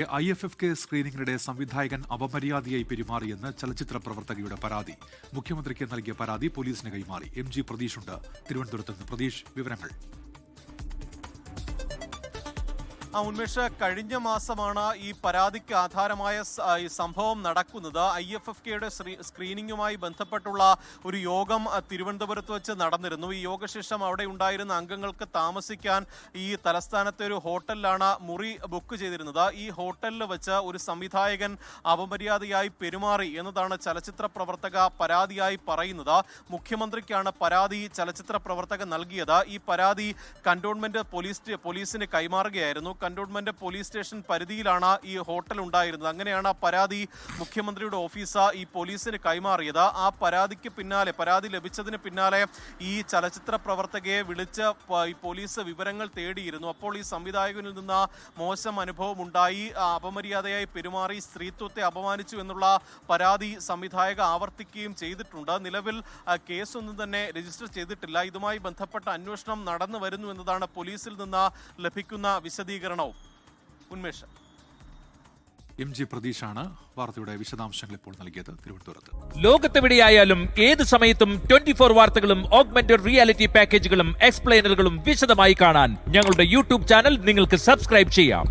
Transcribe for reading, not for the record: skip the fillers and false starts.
IFFK സ്ക്രീനിംഗിനിടെ സംവിധായകൻ അപമര്യാദയായി പെരുമാറിയെന്ന് ചലച്ചിത്ര പ്രവർത്തകയുടെ പരാതി. മുഖ്യമന്ത്രിക്ക് നൽകിയ പരാതി പോലീസിന് കൈമാറി. MG പ്രതീഷുണ്ട് തിരുവനന്തപുരത്ത് നിന്ന്. പ്രതീഷ്, വിവരങ്ങൾ. ഉന്മേഷ്, കഴിഞ്ഞ മാസമാണ് ഈ പരാതിക്ക് ആധാരമായ ഈ സംഭവം നടക്കുന്നത്. IFFKയുടെ സ്ക്രീനിങ്ങുമായി ബന്ധപ്പെട്ടുള്ള ഒരു യോഗം തിരുവനന്തപുരത്ത് വെച്ച് നടന്നിരുന്നു. ഈ യോഗശേഷം അവിടെ ഉണ്ടായിരുന്ന അംഗങ്ങൾക്ക് താമസിക്കാൻ ഈ തലസ്ഥാനത്തെ ഒരു ഹോട്ടലിലാണ് മുറി ബുക്ക് ചെയ്തിരുന്നത്. ഈ ഹോട്ടലിൽ വെച്ച് ഒരു സംവിധായകൻ അപമര്യാദയായി പെരുമാറി എന്നതാണ് ചലച്ചിത്ര പ്രവർത്തക പരാതിയായി പറയുന്നത്. മുഖ്യമന്ത്രിക്കാണ് പരാതി ചലച്ചിത്ര പ്രവർത്തക നൽകിയത്. ഈ പരാതി കന്റോൺമെന്റ് പോലീസിന് കൈമാറുകയായിരുന്നു. കന്റോൺമെന്റ് പോലീസ് സ്റ്റേഷൻ പരിധിയിലാണ് ഈ ഹോട്ടൽ ഉണ്ടായിരുന്നത്. അങ്ങനെയാണ് പരാതി മുഖ്യമന്ത്രിയുടെ ഓഫീസ് ഈ പോലീസിന് കൈമാറിയത്. ആ പരാതി ലഭിച്ചതിന് പിന്നാലെ ഈ ചലച്ചിത്ര പ്രവർത്തകയെ വിളിച്ച് ഈ പോലീസ് വിവരങ്ങൾ തേടിയിരുന്നു. അപ്പോൾ ഈ സംവിധായകനിൽ നിന്ന് മോശം അനുഭവം ഉണ്ടായി, അപമര്യാദയായി പെരുമാറി, സ്ത്രീത്വത്തെ അപമാനിച്ചു എന്നുള്ള പരാതി സംവിധായക ആവർത്തിക്കുകയും ചെയ്തിട്ടുണ്ട്. നിലവിൽ കേസൊന്നും തന്നെ രജിസ്റ്റർ ചെയ്തിട്ടില്ല. ഇതുമായി ബന്ധപ്പെട്ട അന്വേഷണം നടന്നു വരുന്നു എന്നതാണ് പോലീസിൽ നിന്ന് ലഭിക്കുന്ന വിശദീകരണം. ഉന്മേഷ്, MG പ്രതീഷാണ് വാർത്തയുടെ വിശദാംശങ്ങൾ ഇപ്പോൾ നൽകിയത് തിരുവനന്തപുരത്ത്. ലോകത്തെവിടെയായാലും ഏത് സമയത്തും 24 വാർത്തകളും ഓഗ്മെന്റഡ് റിയാലിറ്റി പാക്കേജുകളും എക്സ്പ്ലെയിനറുകളും വിശദമായി കാണാൻ ഞങ്ങളുടെ YouTube ചാനൽ നിങ്ങൾക്ക് സബ്സ്ക്രൈബ് ചെയ്യാം.